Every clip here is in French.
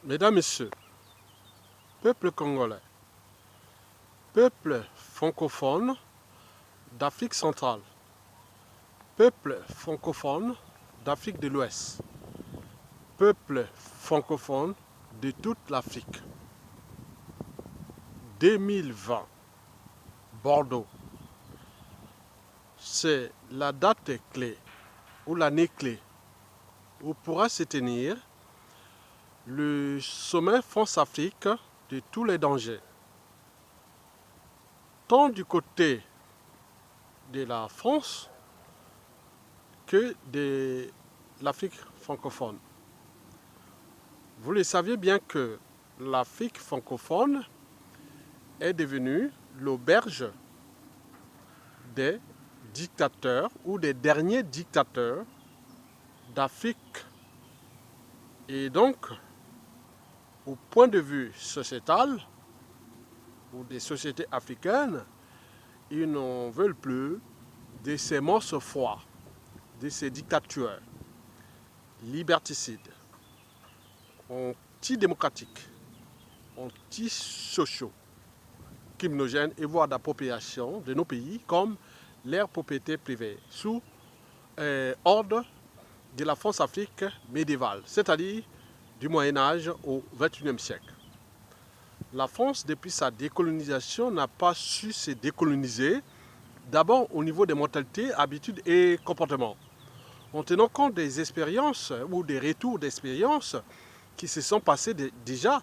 Mesdames, Messieurs, peuple congolais, peuple francophone d'Afrique centrale, peuple francophone d'Afrique de l'Ouest, peuple francophone de toute l'Afrique. 2020, Bordeaux, c'est la date clé ou l'année clé où pourra se tenir le sommet France-Afrique de tous les dangers. Tant du côté de la France que de l'Afrique francophone. Vous le saviez bien que l'Afrique francophone est devenue l'auberge des dictateurs ou des derniers dictateurs d'Afrique. Et donc, au point de vue sociétal ou des sociétés africaines, ils n'en veulent plus de ces morceaux froids, de ces dictatures liberticides, antidémocratiques, antisociaux, criminogènes et voire d'appropriation de nos pays comme leur propriété privée sous ordre de la France-Afrique médiévale, c'est-à-dire du Moyen-Âge au XXIe siècle. La France, depuis sa décolonisation, n'a pas su se décoloniser, d'abord au niveau des mentalités, habitudes et comportements. En tenant compte des expériences ou des retours d'expériences qui se sont passés déjà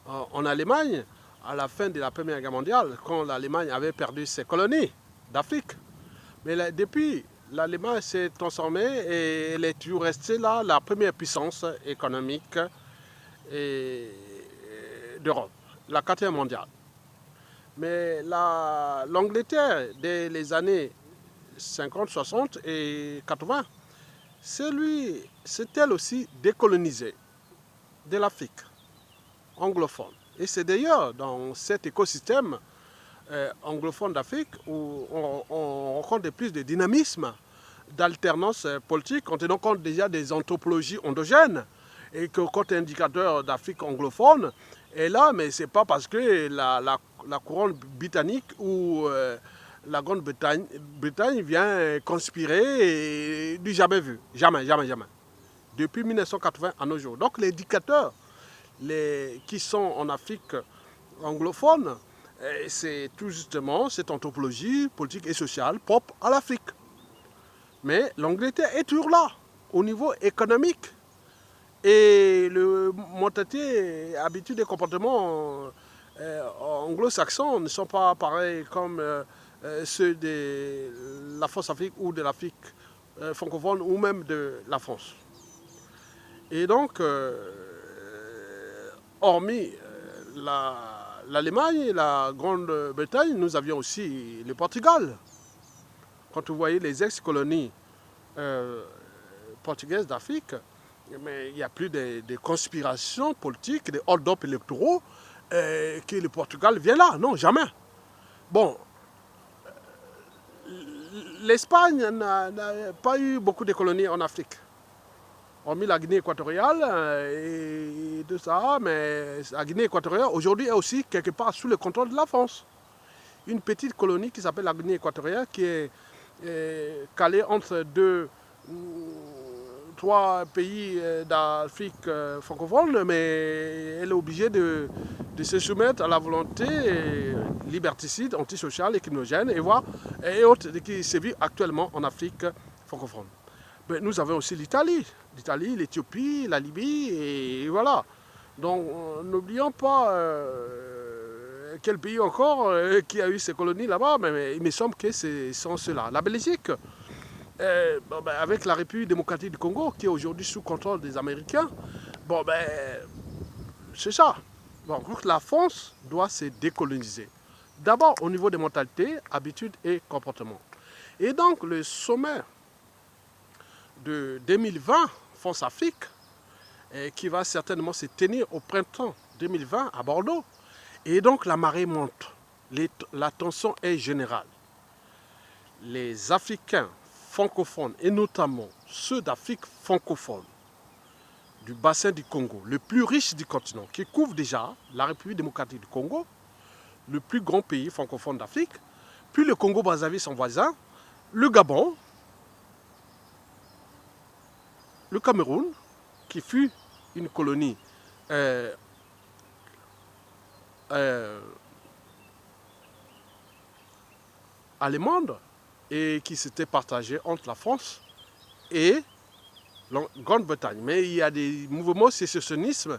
en Allemagne à la fin de la Première Guerre mondiale, quand l'Allemagne avait perdu ses colonies d'Afrique. Mais depuis, l'Allemagne s'est transformée et elle est toujours restée là, la première puissance économique d'Europe, la quatrième mondiale. Mais l'Angleterre, dès les années 50, 60 et 80, c'est elle aussi décolonisée de l'Afrique anglophone. Et c'est d'ailleurs dans cet écosystème anglophone d'Afrique où on rencontre plus de dynamisme, d'alternance politique, en tenant compte déjà des anthropologies endogènes, et que côté indicateur d'Afrique anglophone est là, mais ce n'est pas parce que la couronne britannique ou la Grande-Bretagne vient conspirer et du jamais vu. Jamais, jamais, jamais. Depuis 1980 à nos jours. Donc les dictateurs qui sont en Afrique anglophone, c'est tout justement cette anthropologie politique et sociale propre à l'Afrique. Mais l'Angleterre est toujours là, au niveau économique. Et le mentalité, habitude et comportement anglo-saxons ne sont pas pareils comme ceux de la France-Afrique ou de l'Afrique francophone ou même de la France. Et donc, hormis l'Allemagne et la Grande-Bretagne, nous avions aussi le Portugal. Quand vous voyez les ex-colonies portugaises d'Afrique, mais il n'y a plus de conspirations politiques, de hold-up électoraux, que le Portugal vient là. Non, jamais. Bon, l'Espagne n'a pas eu beaucoup de colonies en Afrique. Hormis la Guinée équatoriale et tout ça, mais la Guinée équatoriale aujourd'hui est aussi quelque part sous le contrôle de la France. Une petite colonie qui s'appelle la Guinée équatoriale qui est calée entre trois pays d'Afrique francophone, mais elle est obligée de se soumettre à la volonté liberticide, antisociale et criminogène et autres qui sévit actuellement en Afrique francophone. Mais nous avons aussi l'Italie, l'Éthiopie, la Libye, et voilà. Donc n'oublions pas quel pays encore qui a eu ses colonies là-bas, mais il me semble que ce sont ceux-là. La Belgique, avec la République démocratique du Congo, qui est aujourd'hui sous contrôle des Américains, c'est ça. Bon, la France doit se décoloniser. D'abord au niveau des mentalités, habitudes et comportements. Et donc le sommet de 2020, France-Afrique, qui va certainement se tenir au printemps 2020 à Bordeaux. Et donc la marée monte, la tension est générale. Les Africains francophones, et notamment ceux d'Afrique francophone, du bassin du Congo, le plus riche du continent, qui couvre déjà la République démocratique du Congo, le plus grand pays francophone d'Afrique, puis le Congo-Brazzaville, son voisin, le Gabon, le Cameroun, qui fut une colonie allemande et qui s'était partagée entre la France et la Grande-Bretagne. Mais il y a des mouvements sécessionnistes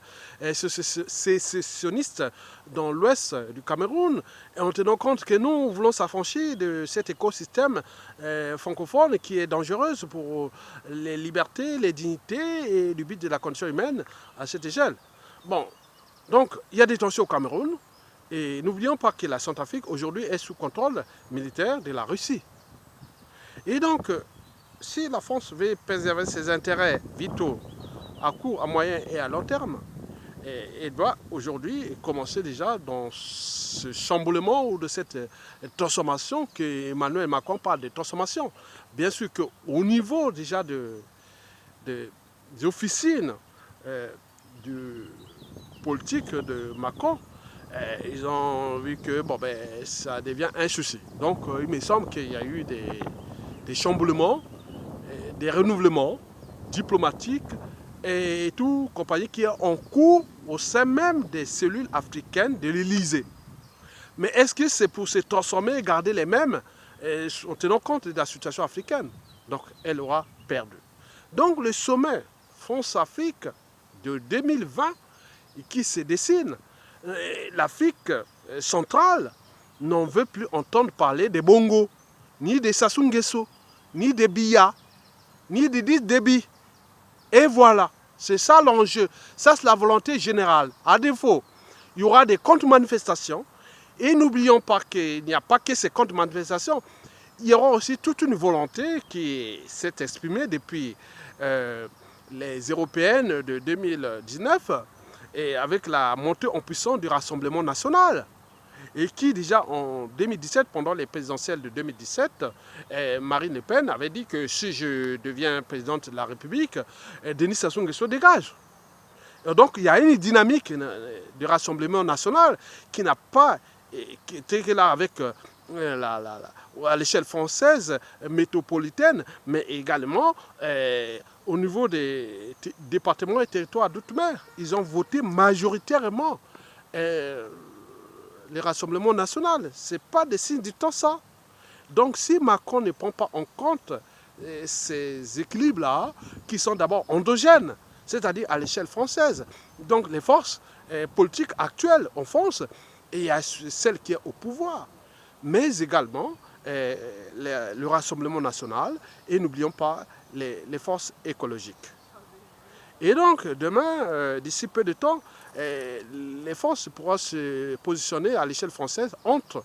dans l'ouest du Cameroun, et en tenant compte que nous voulons s'affranchir de cet écosystème francophone qui est dangereux pour les libertés, les dignités et le but de la condition humaine à cette échelle. Bon, donc il y a des tensions au Cameroun, et n'oublions pas que la Centrafrique aujourd'hui est sous contrôle militaire de la Russie. Et donc, si la France veut préserver ses intérêts vitaux à court, à moyen et à long terme, elle doit aujourd'hui commencer déjà dans ce chamboulement ou de cette transformation que Emmanuel Macron parle de transformation. Bien sûr qu'au niveau déjà des officines du politique de Macron, ils ont vu que ça devient un souci. Donc il me semble qu'il y a eu des chamboulements, des renouvellements diplomatiques et tout compagnie qui est en cours au sein même des cellules africaines de l'Élysée. Mais est-ce que c'est pour se transformer et garder les mêmes en tenant compte de la situation africaine? Donc elle aura perdu. Donc le sommet France-Afrique de 2020 qui se dessine, l'Afrique centrale n'en veut plus entendre parler des Bongo, ni des Sassou Nguesso, ni des Biya, ni des Déby. Et voilà, c'est ça l'enjeu. Ça, c'est la volonté générale. À défaut, il y aura des contre-manifestations. Et n'oublions pas qu'il n'y a pas que ces contre-manifestations. Il y aura aussi toute une volonté qui s'est exprimée depuis les européennes de 2019 et avec la montée en puissance du Rassemblement national. Et qui déjà en 2017, pendant les présidentielles de 2017, Marine Le Pen avait dit que si je deviens présidente de la République, Denis Sassou Nguesso dégage. Et donc il y a une dynamique du Rassemblement national qui n'a pas été là avec à l'échelle française, métropolitaine, mais également au niveau des départements et territoires d'outre-mer. Ils ont voté majoritairement les rassemblements nationaux. Ce n'est pas des signes du temps, ça. Donc si Macron ne prend pas en compte ces équilibres-là, qui sont d'abord endogènes, c'est-à-dire à l'échelle française, donc les forces politiques actuelles en France, et il y a celle qui est au pouvoir, mais également le Rassemblement national, et n'oublions pas les forces écologiques. Et donc, demain, d'ici peu de temps, les forces pourront se positionner à l'échelle française entre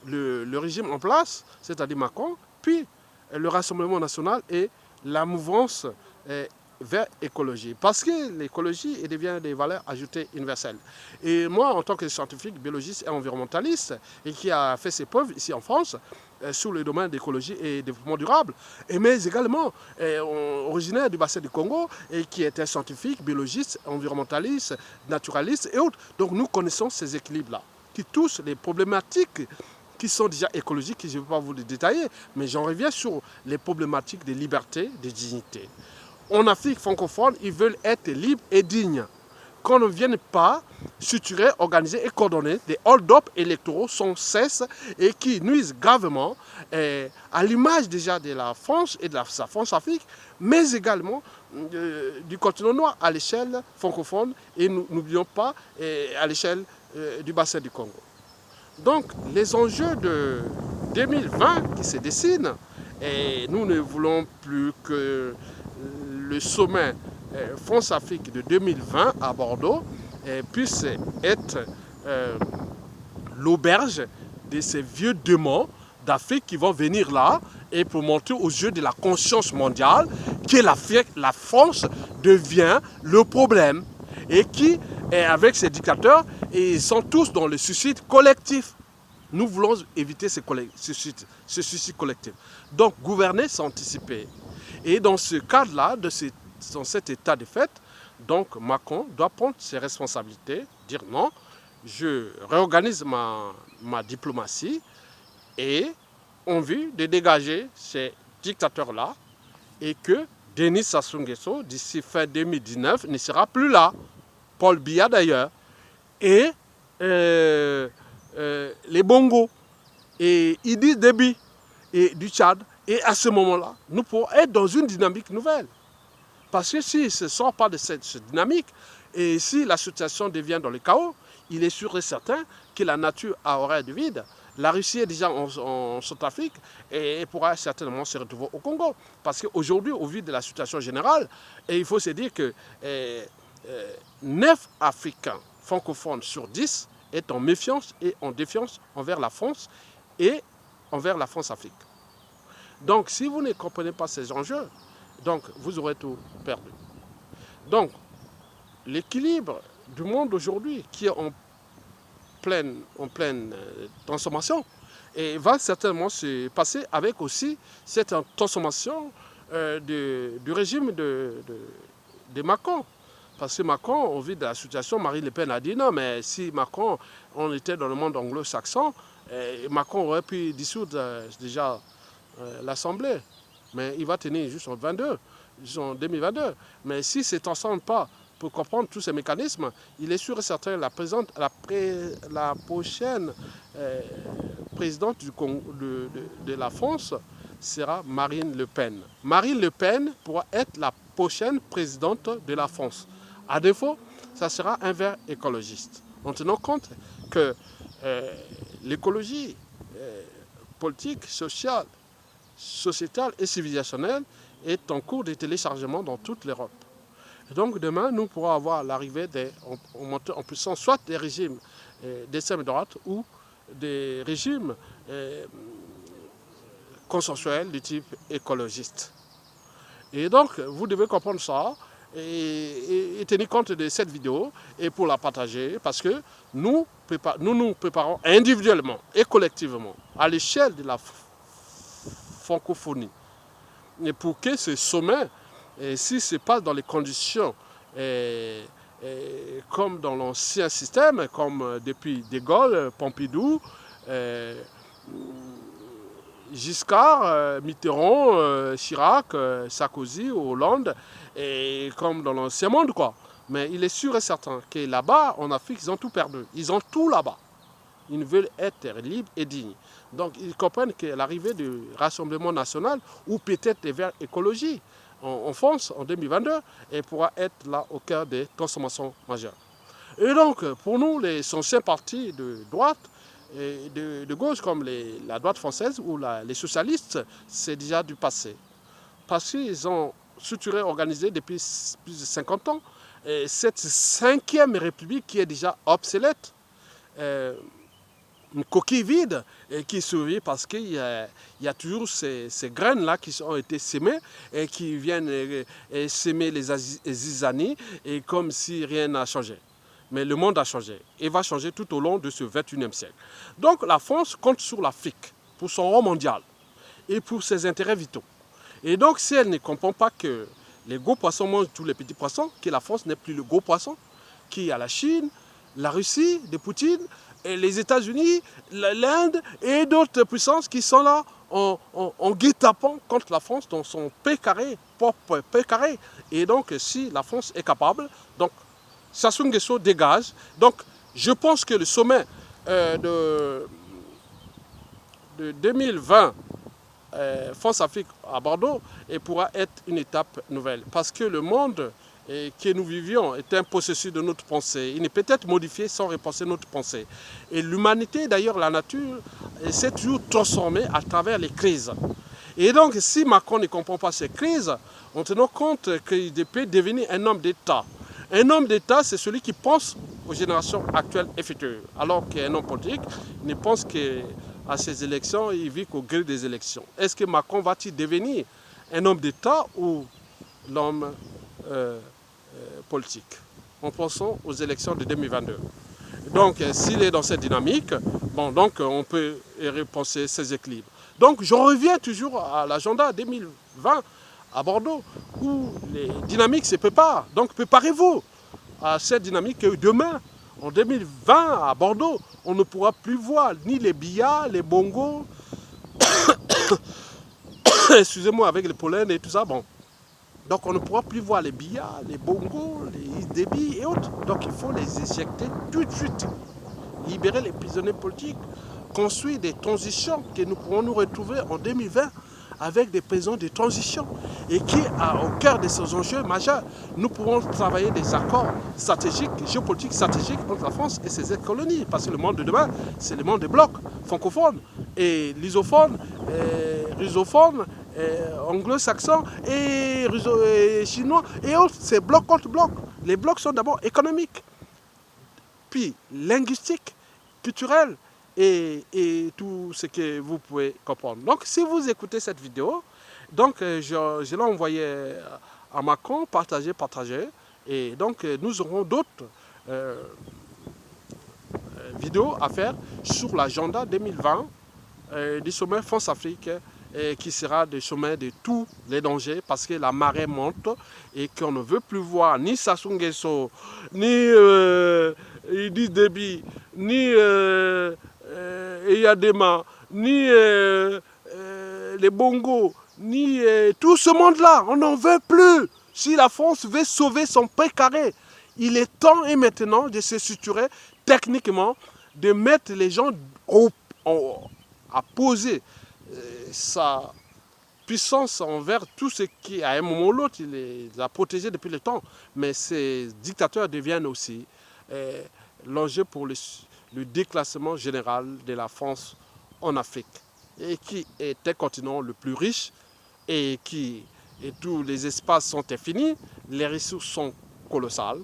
le régime en place, c'est-à-dire Macron, puis le Rassemblement national et la mouvance vers l'écologie. Parce que l'écologie devient des valeurs ajoutées universelles. Et moi, en tant que scientifique, biologiste et environnementaliste, et qui a fait ses preuves ici en France, sur le domaine d'écologie et développement durable, mais également originaire du bassin du Congo, et qui était scientifique, biologiste, environnementaliste, naturaliste et autres. Donc nous connaissons ces équilibres-là, qui touchent les problématiques qui sont déjà écologiques, je ne vais pas vous les détailler, mais j'en reviens sur les problématiques de liberté, de dignité. En Afrique francophone, ils veulent être libres et dignes. Qu'on ne vienne pas structurer, organiser et coordonner des hold-up électoraux sans cesse et qui nuisent gravement à l'image déjà de la France et de sa France-Afrique, mais également du continent noir à l'échelle francophone et n'oublions pas à l'échelle du bassin du Congo. Donc les enjeux de 2020 qui se dessinent, et nous ne voulons plus que le sommet France-Afrique de 2020 à Bordeaux puisse être l'auberge de ces vieux démons d'Afrique qui vont venir là et pour montrer aux yeux de la conscience mondiale que la France devient le problème et qui, avec ces dictateurs, ils sont tous dans le suicide collectif. Nous voulons éviter ce suicide collectif. Donc, gouverner, c'est anticiper. Et dans ce cadre-là, dans cet état de fait, Donc Macron doit prendre ses responsabilités, dire non, je réorganise ma diplomatie et en vue de dégager ces dictateurs-là et que Denis Sassou Nguesso, d'ici fin 2019, ne sera plus là. Paul Biya d'ailleurs. Et les Bongo et Idriss Déby et du Tchad. Et à ce moment-là, nous pourrons être dans une dynamique nouvelle. Parce que s'il ne se sort pas de cette dynamique, et si la situation devient dans le chaos, il est sûr et certain que la nature aura du vide. La Russie est déjà en Centrafrique et pourra certainement se retrouver au Congo. Parce qu'aujourd'hui, au vu de la situation générale, il faut se dire que 9 Africains francophones sur 10 est en méfiance et en défiance envers la France et envers la France-Afrique. Donc, si vous ne comprenez pas ces enjeux, donc vous aurez tout perdu. Donc, l'équilibre du monde aujourd'hui qui est en pleine transformation et va certainement se passer avec aussi cette transformation du régime de Macron. Parce que Macron, au vu de la situation, Marine Le Pen a dit non, mais si Macron, on était dans le monde anglo-saxon, Macron aurait pu dissoudre déjà l'Assemblée. Mais il va tenir juste en 2022. Mais s'il ne se transforme pas pour comprendre tous ces mécanismes, il est sûr et certain que la prochaine présidente de la France sera Marine Le Pen. Marine Le Pen pourra être la prochaine présidente de la France. À défaut, ça sera un vert écologiste. En tenant compte que l'écologie politique, sociale, sociétale et civilisationnelle est en cours de téléchargement dans toute l'Europe. Donc demain, nous pourrons avoir l'arrivée en puissance soit des régimes d'extrême droite ou des régimes consensuels du type écologiste. Et donc, vous devez comprendre ça et tenir compte de cette vidéo et pour la partager parce que nous nous préparons individuellement et collectivement à l'échelle de la francophonie. Et pour que ce sommet, s'il se passe dans les conditions comme dans l'ancien système, comme depuis De Gaulle, Pompidou, Giscard, Mitterrand, Chirac, Sarkozy, Hollande, et comme dans l'ancien monde, quoi. Mais il est sûr et certain que là-bas, en Afrique, ils ont tout perdu. Ils ont tout là-bas. Ils veulent être libres et dignes. Donc, ils comprennent que l'arrivée du Rassemblement national, ou peut-être des Verts écologie en France, en 2022, et pourra être là au cœur des transformations majeures. Et donc, pour nous, les anciens partis de droite, et de gauche comme la droite française ou les socialistes, c'est déjà du passé. Parce qu'ils ont structuré, organisé depuis plus de 50 ans cette 5e République qui est déjà obsolète, une coquille vide et qui survit parce qu'il y a toujours ces graines-là qui ont été semées et qui viennent semer les zizanies et comme si rien n'a changé. Mais le monde a changé et va changer tout au long de ce 21e siècle. Donc la France compte sur l'Afrique pour son rôle mondial et pour ses intérêts vitaux. Et donc si elle ne comprend pas que les gros poissons mangent tous les petits poissons, que la France n'est plus le gros poisson, qu'il y a la Chine, la Russie de Poutine, et les États-Unis, l'Inde et d'autres puissances qui sont là en guet-apens contre la France dans son propre paix carré. Et donc si la France est capable, Sassou Nguesso dégage. Donc, je pense que le sommet de 2020 France-Afrique à Bordeaux pourra être une étape nouvelle. Parce que le monde que nous vivions est un processus de notre pensée. Il ne peut être modifié sans repenser notre pensée. Et l'humanité, d'ailleurs la nature, s'est toujours transformée à travers les crises. Et donc, si Macron ne comprend pas ces crises, en tenant compte qu'il peut devenir un homme d'État. Un homme d'État, c'est celui qui pense aux générations actuelles et futures. Alors qu'un homme politique ne pense qu'à ses élections, il vit qu'au gré des élections. Est-ce que Macron va-t-il devenir un homme d'État ou l'homme politique en pensant aux élections de 2022? Donc, s'il est dans cette dynamique, donc on peut repenser ses équilibres. Donc, je reviens toujours à l'agenda 2020 à Bordeaux, où les dynamiques se préparent. Donc préparez-vous à cette dynamique que demain, en 2020, à Bordeaux, on ne pourra plus voir ni les billards, les bongos, excusez-moi, avec les pollens et tout ça. Bon. Donc on ne pourra plus voir les billards, les bongos, les débits et autres. Donc il faut les éjecter tout de suite. Libérer les prisonniers politiques, construire des transitions que nous pourrons nous retrouver en 2020 avec des présidents de transition et qui, au cœur de ces enjeux majeurs, nous pourrons travailler des accords stratégiques, géopolitiques stratégiques entre la France et ses ex-colonies. Parce que le monde de demain, c'est le monde des blocs francophones et lusophones, rusophones, anglo-saxons et chinois et autres. C'est bloc contre bloc. Les blocs sont d'abord économiques, puis linguistiques, culturels, et tout ce que vous pouvez comprendre. Donc, si vous écoutez cette vidéo, donc je l'ai envoyée à Macron, partagez. Et donc, nous aurons d'autres vidéos à faire sur l'agenda 2020 du sommet France-Afrique, qui sera le sommet de tous les dangers, parce que la marée monte et qu'on ne veut plus voir ni Sassou Nguesso, ni Idriss Déby, ni Eyadema, ni les Bongos, ni tout ce monde-là. On n'en veut plus. Si la France veut sauver son précaré, il est temps et maintenant de se structurer techniquement, de mettre les gens à poser sa puissance envers tout ce qui, à un moment ou l'autre, il les a protégés depuis le temps. Mais ces dictateurs deviennent aussi l'enjeu pour le déclassement général de la France en Afrique, et qui est un continent le plus riche et tous les espaces sont infinis, les ressources sont colossales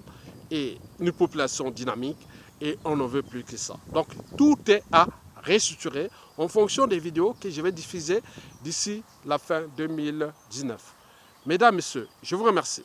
et une population dynamique, et on ne veut plus que ça. Donc tout est à restructurer en fonction des vidéos que je vais diffuser d'ici la fin 2019. Mesdames, Messieurs, je vous remercie.